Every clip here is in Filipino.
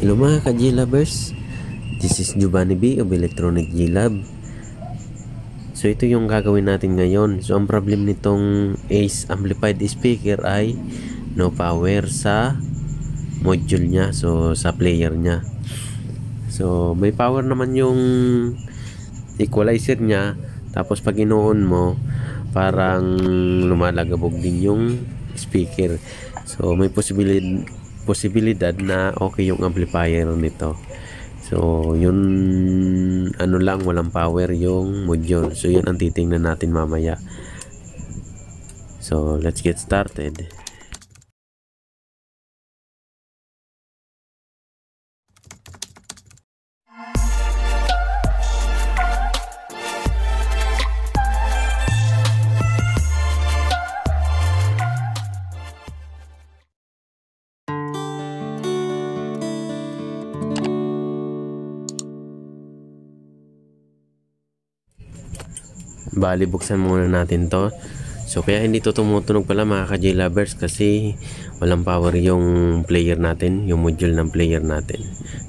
Hello mga ka-G-Lovers, this is Giovanni B of Electronic G-Lab. So ito yung gagawin natin ngayon. So ang problem nitong Ace amplified speaker ay no power sa module nya, so sa player nya. So may power naman yung equalizer nya, tapos pag inoon mo parang lumalagabog din yung speaker. So may posibilidad na okay yung amplifier nito. So yun, ano lang, walang power yung module. So yun ang titingnan natin mamaya. So let's get started. Bali, buksan muna natin to. So kaya hindi to tumutunog pala mga ka-J-Lovers, kasi walang power yung player natin, yung module ng player natin.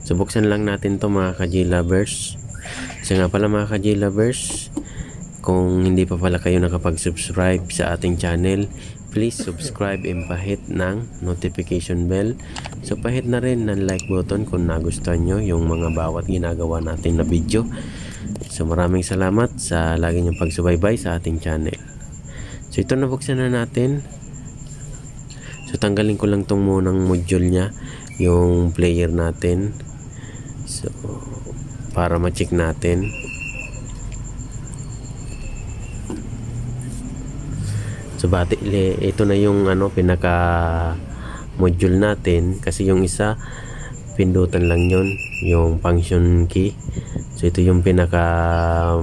So buksan lang natin to mga ka-J-Lovers. So nga pala mga ka-J-Lovers, kung hindi pa pala kayo nakapag-subscribe sa ating channel, please subscribe and pahit ng notification bell. So pahit na rin ng like button kung nagustuhan nyo yung mga bawat ginagawa natin na video. So maraming salamat sa lagi niyong pagsubaybay sa ating channel. So ito, nabuksan na natin. So tanggalin ko lang tong munang module nya, yung player natin. So para ma-check natin. So ito na yung pinaka module natin, kasi yung isa pindutan lang yun, yung function key. So ito yung pinaka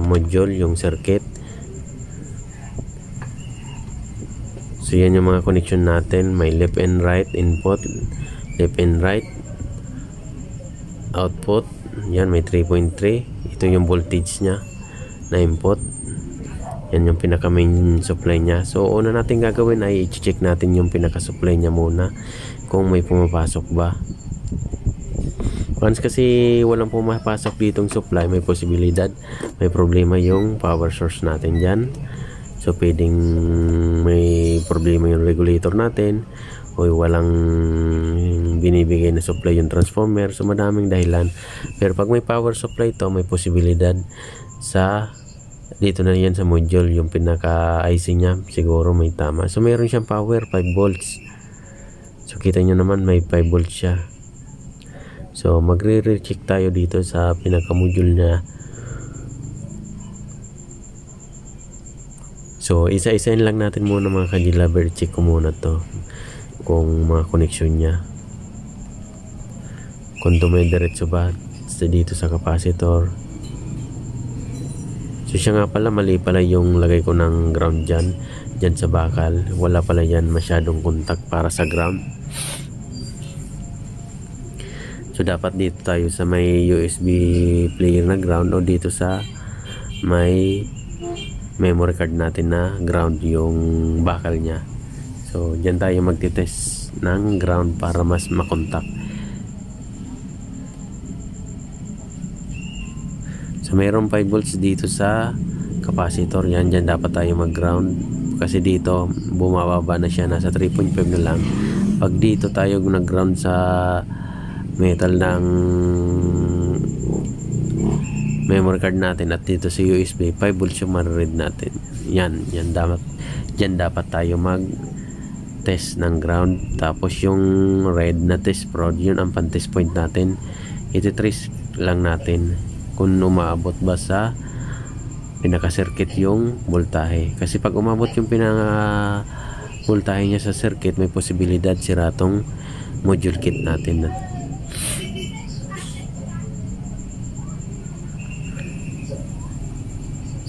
module, yung circuit. So yan yung mga connection natin. May left and right input, left and right output. Yan, may 3.3. Ito yung voltage nya na input. Yan yung pinaka main supply nya. So una natin gagawin ay i-check natin yung pinaka supply nya muna, kung may pumapasok ba. Once kasi walang pumapasok ditong supply, may posibilidad may problema yung power source natin dyan. So pwedeng may problema yung regulator natin, o walang binibigay na supply yung transformer. So madaming dahilan. Pero pag may power supply to, may posibilidad sa dito na yan sa module, yung pinaka IC nya siguro may tama. So meron siyang power 5 volts. So kita nyo naman may 5 volts siya. So magre-recheck tayo dito sa pinaka module nya. So isa-isain lang natin muna mga ka-J-Lover. Check ko muna to, kung mga connection nya, kung dumidiretso ba dito sa capacitor. So siya nga pala, mali pala yung lagay ko ng ground dyan sa bakal. Wala pala yan masyadong contact para sa ground. So dapat dito tayo sa may USB player na ground, o dito sa may memory card natin na ground yung bakal nya. So dyan tayo magtitest ng ground para mas makontak. So mayroong 5 volts dito sa capacitor. Yan, dyan dapat tayo mag ground, kasi dito bumababa na siya, nasa 3.5 na lang. Pag dito tayo nag ground sa metal ng memory card natin, at dito sa USB 5 volts yung ma-read natin. Yan dapat tayo mag test ng ground. Tapos yung red na test prod, yun ang pan-test point natin. Iti-trace lang natin kung umaabot ba sa pinaka-circuit yung voltahe. Kasi pag umabot yung pinaka-voltahe niya sa circuit, may posibilidad sira tong module kit natin.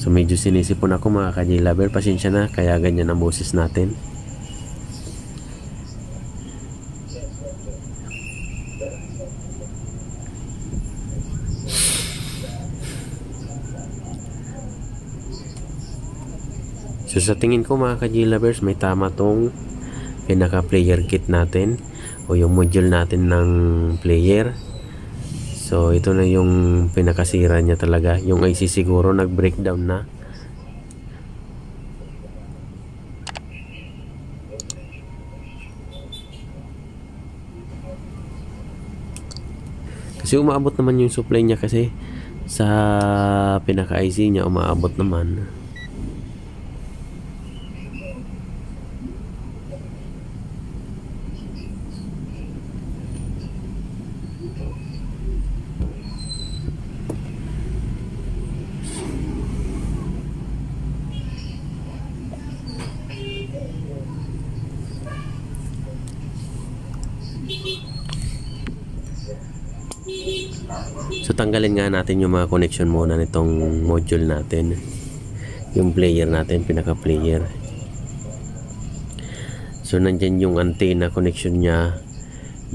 So medyo sinisipon ako mga ka-J-Lover, pasensya na, kaya ganyan ang boses natin. So sa tingin ko mga ka-J-Lovers, may tama tong pinaka player kit natin, o yung module natin ng player. So ito na yung pinakasira niya talaga. Yung IC siguro nag-breakdown na. Kasi umaabot naman yung supply niya kasi sa pinaka IC niya umaabot naman. So tanggalin nga natin yung mga connection muna nitong module natin, yung player natin, pinaka player. So nandyan yung antenna connection nya,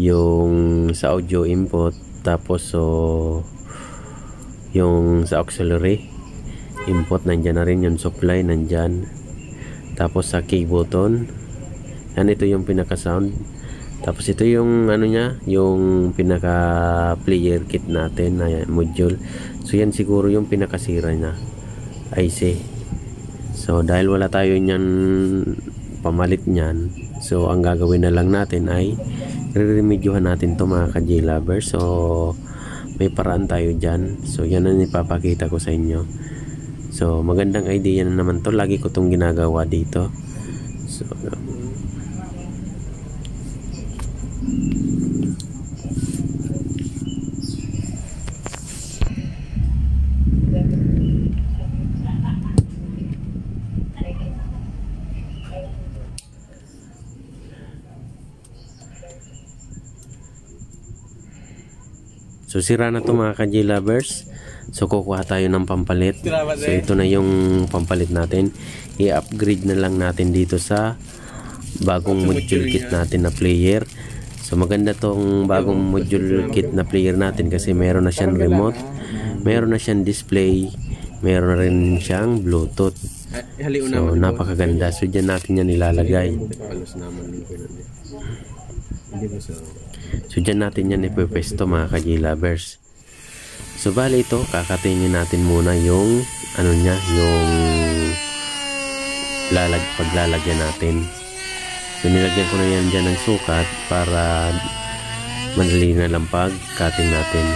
yung sa audio input, tapos so yung sa auxiliary input nandyan na rin, yung supply nandyan, tapos sa key button yan, ito yung pinaka sound. Tapos ito yung ano nya, yung pinaka player kit natin na module. So yan siguro yung pinakasira nya IC. So dahil wala tayo nyan pamalit nyan, so ang gagawin na lang natin ay re-remedyohan natin to mga ka-J-lovers. So may paraan tayo dyan. So yan ang ipapakita ko sa inyo. So magandang idea na naman to, lagi ko tong ginagawa dito. So So sira na to mga ka-J-lovers. So kukuha tayo ng pampalit. So ito na yung pampalit natin. I-upgrade na lang natin dito sa bagong module kit natin na player. So maganda tong bagong module kit na player natin kasi meron na siyang remote, meron na siyang display, meron na rin siyang Bluetooth. So napakaganda. So dyan natin yan nilalagay. So dyan natin yan ipepwesto mga ka-J-lovers. So bali ito, kakatingin natin muna yung ano nya, yung paglalagyan natin. So nilagyan ko na yan dyan ng sukat para madali na lang pag-cutting natin.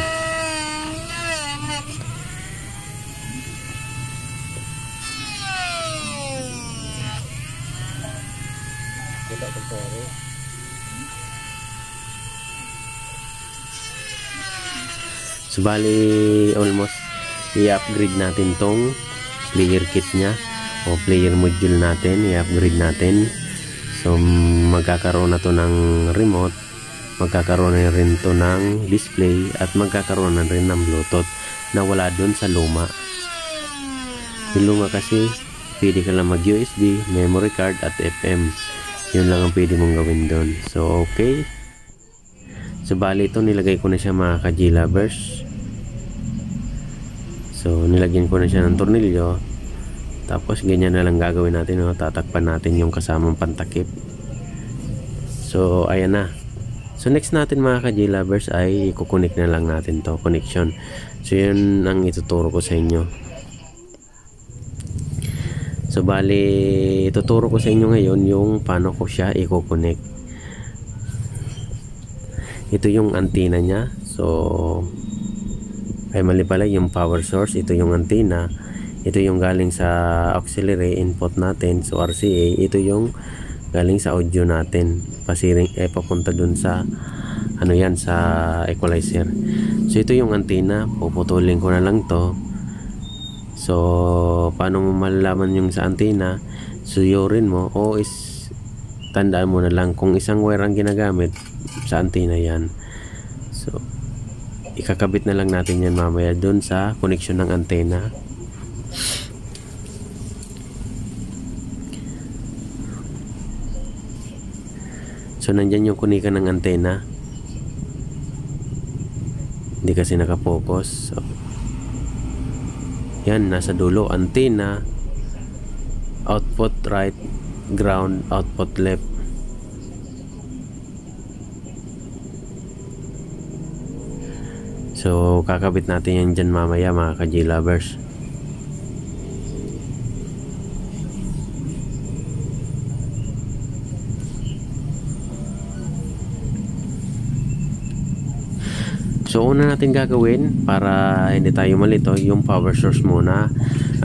So bali almost i-upgrade natin tong player kit nya o player module natin, i-upgrade natin. So magkakaroon na to ng remote, magkakaroon na rin to ng display, at magkakaroon na rin ng Bluetooth na wala dun sa luma. Yung luma kasi pwede ka lang mag USB, memory card at FM. Yun lang ang pwede mong gawin dun. So okay. So bali ito nilagay ko na siya mga ka-J-lovers. So nilagyan ko na siya ng tornilyo. Tapos ganyan na lang gagawin natin, no? Tatakpan natin yung kasamang pantakip. So ayan na. So next natin mga ka-J-lovers ay i-connect na lang natin to, connection. So yun ang ituturo ko sa inyo. So bali ituturo ko sa inyo ngayon yung paano ko siya i-connect. Ito yung antenna nya. So ay mali pala, yung power source, ito yung antenna. Ito yung galing sa auxiliary input natin, so RCA. Ito yung galing sa audio natin, pasiring papunta dun sa ano yan, sa equalizer. So ito yung antenna, puputulin ko na lang to. So paano mo malalaman yung sa antenna? Suyurin mo o tandaan mo na lang kung isang wire ang ginagamit sa antenna yan. So ikakabit na lang natin yan mamaya dun sa connection ng antenna. So nandyan yung kunikan ng antenna, hindi kasi nakapokus. So yan, nasa dulo, antenna, output right, ground, output left. So So kakabit natin yan dyan mamaya mga ka-J-Lovers. So una natin gagawin para hindi tayo malito, yung power source muna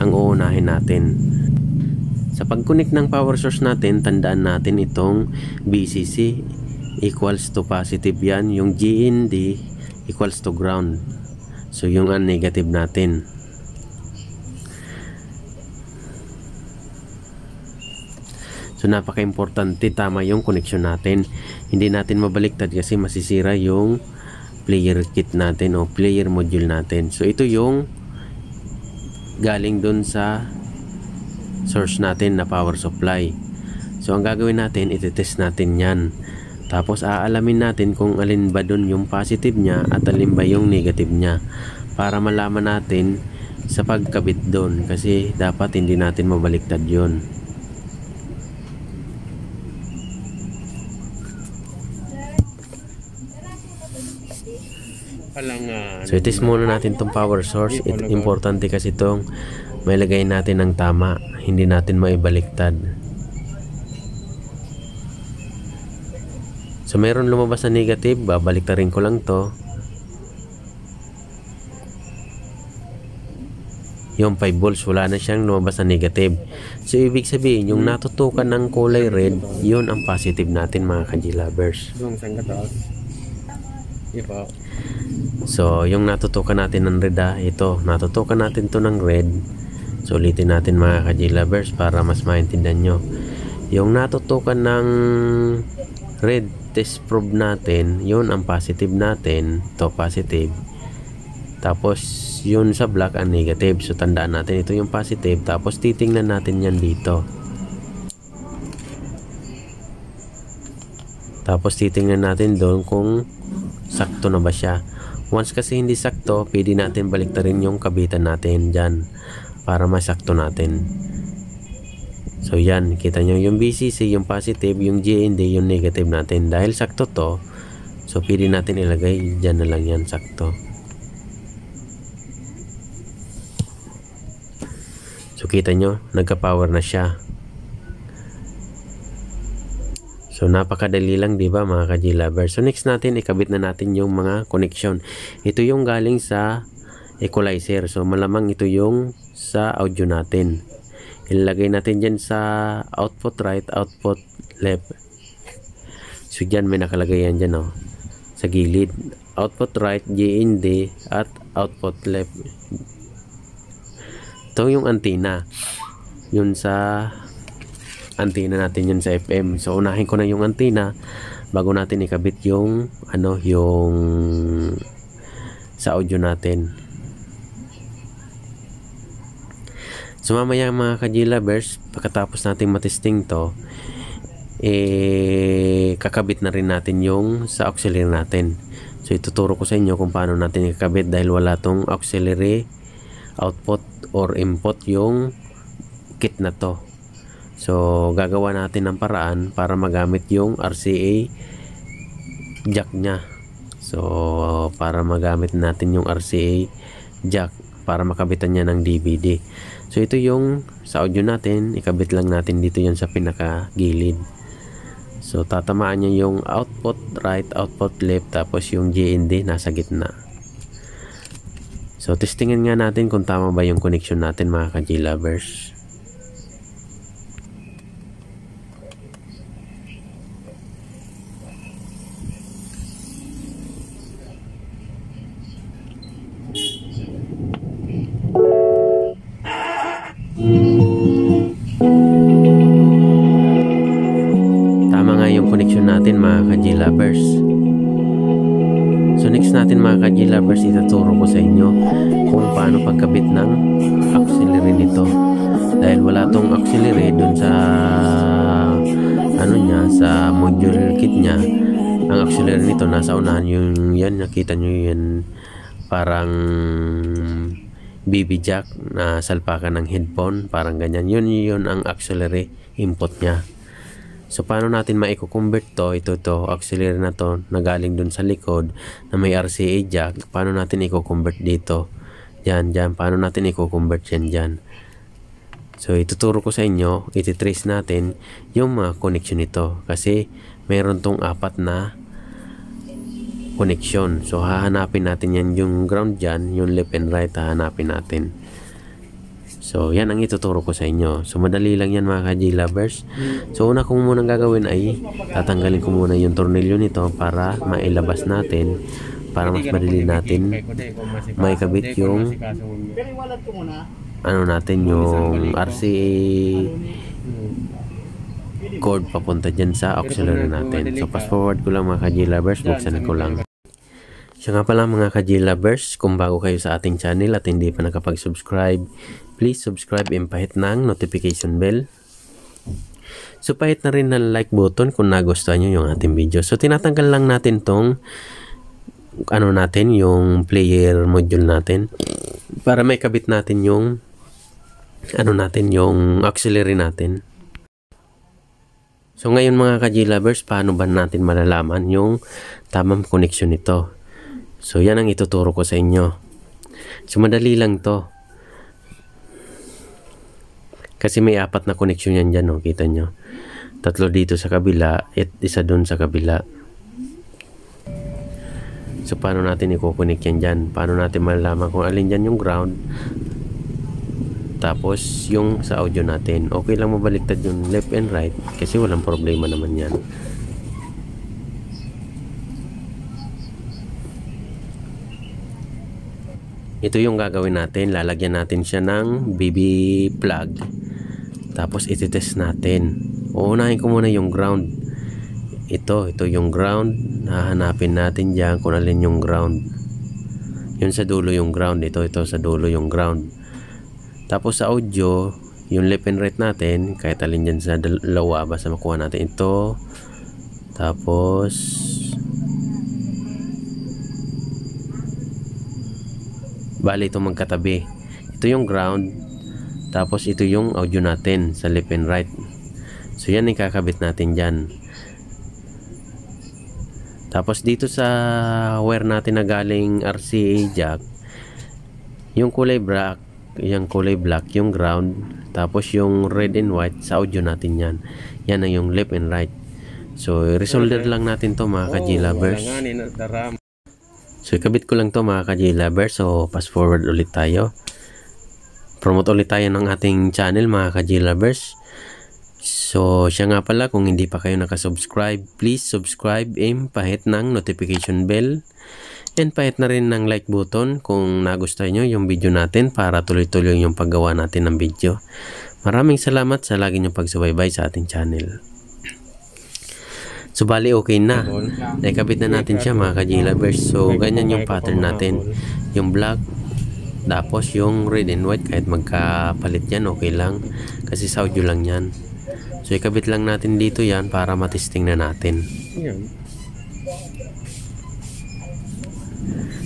ang uunahin natin. Sa pag-connect ng power source natin, tandaan natin itong VCC equals to positive yan, yung GND equals to ground. So yung negative natin. So napaka-importante, tama yung connection natin. Hindi natin mabaliktad kasi masisira yung player kit natin o player module natin. So ito yung galing dun sa source natin na power supply. So ang gagawin natin, iti-test natin yan. Tapos aalamin natin kung alin ba dun yung positive niya at alin ba yung negative niya, para malaman natin sa pagkabit dun, kasi dapat hindi natin mabaliktad yun. So itis muna natin tong power source. Importante kasi itong may lagay natin ng tama, hindi natin maibaliktad. So meron lumabas na negative, babaliktarin ko lang to. Yung 5 volts, wala na siyang lumabas na negative. So ibig sabihin yung natutukan ng kulay red, yun ang positive natin mga ka-J-Lovers. So yung natutukan natin ng red, ito natutukan natin to ng red. So ulitin natin mga ka-J-Lovers para mas maintindihan nyo. Yung natutukan ng red, test probe natin, yun ang positive natin, to positive. Tapos yun sa black ang negative. So tandaan natin ito yung positive, tapos titingnan natin yan dito. Tapos titingnan natin doon kung sakto na ba siya. Once kasi hindi sakto, pwede natin baliktarin yung kabitan natin dyan para masakto natin. So yan, kita nyo yung BCC, yung positive, yung GND, yung negative natin. Dahil sakto to, so pwede natin ilagay dyan na lang yan, sakto. So kita nyo, nagka-power na siya. So napakadali lang, di ba mga ka-J-Lovers? So next natin, ikabit na natin yung mga connection. Ito yung galing sa equalizer. So malamang ito yung sa audio natin. Ilagay natin dyan sa output right, output left. So dyan may nakalagay yan dyan, oh, sa gilid. Output right, GND, at output left. Ito yung antenna. Yun sa antenna natin, yun sa FM. So unahin ko na yung antenna bago natin ikabit yung yung sa audio natin. So mamaya mga ka-J-Lovers, pagkatapos natin matesting to, kakabit na rin natin yung sa auxiliary natin. So ituturo ko sa inyo kung paano natin ikabit dahil wala tong auxiliary output or input yung kit na to. So gagawa natin ng paraan para magamit yung RCA jack nya. So para magamit natin yung RCA jack para makabitan niya ng DVD. So ito yung sa audio natin, ikabit lang natin dito yan sa pinaka gilid. So tatamaan niya yung output right, output left, tapos yung GND nasa gitna. So testingin nga natin kung tama ba yung connection natin mga ka-J-Lovers. Natin mga ka-J-Lovers. So next natin mga ka-J-Lovers, ituturo ko sa inyo kung paano pagkabit ng auxiliary nito. Dahil wala tong auxiliary dun sa sa module kit nya. Ang auxiliary nito nasa unahan, yung yan, nakita nyo yan, parang BB jack na salpakan ng headphone, parang ganyan. Yun ang auxiliary input nya. So paano natin maiko-convert to? Ito auxiliary na to na galing dun sa likod na may RCA jack. Paano natin i-convert dito? Diyan. Paano natin i-convert yan dyan? So ituturo ko sa inyo, iti-trace natin yung mga connection nito kasi meron tong 4 na connection. So hahanapin natin yan, yung ground dyan, yung left and right, hahanapin natin. So yan ang ituturo ko sa inyo. So madali lang yan mga ka-J-lovers. So una kong munang gagawin ay tatanggalin ko muna yung tornilyo nito para mailabas natin, para mas madali natin maikabit yung ano natin, yung RCA cord papunta dyan sa auxiliary natin. So fast forward ko lang mga ka-J-lovers, buksan ko lang. Siya nga pala mga ka-J-lovers, kung bago kayo sa ating channel at hindi pa nakapag-subscribe, please subscribe and pahit ng notification bell. So pahit na rin ng like button kung nagustuhan nyo yung ating video. So tinatanggal lang natin tong ano natin, yung player module natin para may kabit natin yung ano natin, yung auxiliary natin. So ngayon mga ka-J-lovers, paano ba natin malalaman yung tamang connection nito? So yan ang ituturo ko sa inyo. So madali lang to. Kasi may 4 na connection yan dyan, oh, kita nyo. 3 dito sa kabila at isa dun sa kabila. So paano natin i-connect yan dyan? Paano natin malalaman kung alin dyan yung ground, tapos yung sa audio natin? Okay lang mabaliktad yung left and right kasi walang problema naman yan. Ito yung gagawin natin. Lalagyan natin siya ng BB plug. Tapos iti-test natin. Uunahin ko muna yung ground. Ito yung ground. Hahanapin natin dyan kung alin yung ground. Yun sa dulo yung ground. Ito sa dulo yung ground. Tapos sa audio, yung left and right natin, kahit alin dyan sa dalawa, basta makuha natin ito. Tapos bali ito magkatabi. Ito yung ground, tapos ito yung audio natin sa left and right. So yan yung kakabit natin dyan. Tapos dito sa wire natin na galing RCA jack, yung kulay black, yung ground, tapos yung red and white sa audio natin yan. Yan ang yung left and right. So resolder lang natin to mga ka-J-lovers. So ikabit ko lang to mga ka-J-lovers. So fast forward ulit tayo. Promote ulit tayo ng ating channel mga ka-J-lovers. So siya nga pala, kung hindi pa kayo nakasubscribe, please subscribe and pahit ng notification bell. And pahit na rin ng like button kung nagustuhan nyo yung video natin para tuloy-tuloy yung paggawa natin ng video. Maraming salamat sa lagi nyong pagsubaybay sa ating channel. So bali okay na. Naikabit na natin siya mga ka-J-lovers. So ganyan yung pattern natin. Yung black, tapos yung red and white, kahit magkapalit yan okay lang. Kasi sa audio lang yan. So ikabit lang natin dito yan para matesting na natin.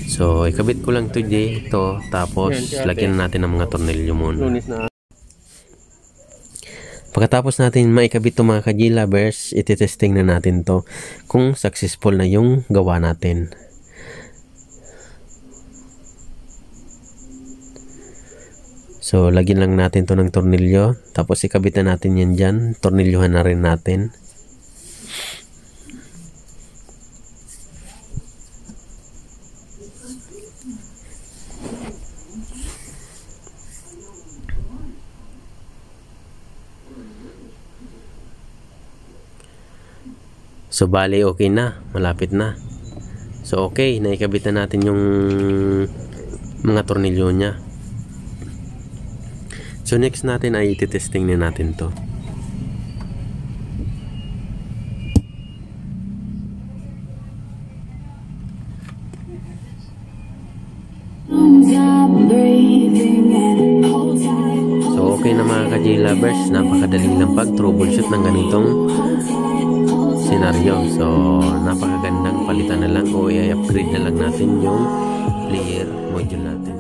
So ikabit ko lang dito, tapos lagyan natin ng mga tornilyo muna. Pagkatapos natin maikabit to mga ka-J-lovers, iti-testing na natin to kung successful na yung gawa natin. So lagyan lang natin to ng tornilyo, tapos ikabit na natin yan dyan, tornilyohan na rin natin. So bali okay na, malapit na. So okay, naikabit na natin yung mga tornilyo nya. So next natin ay ititesting na natin to. So okay na mga ka-J-lovers, napakadali lang pag-troubleshoot ng ganitong senaryo. So napakagandang palitan na lang o i-upgrade na lang natin yung player module natin.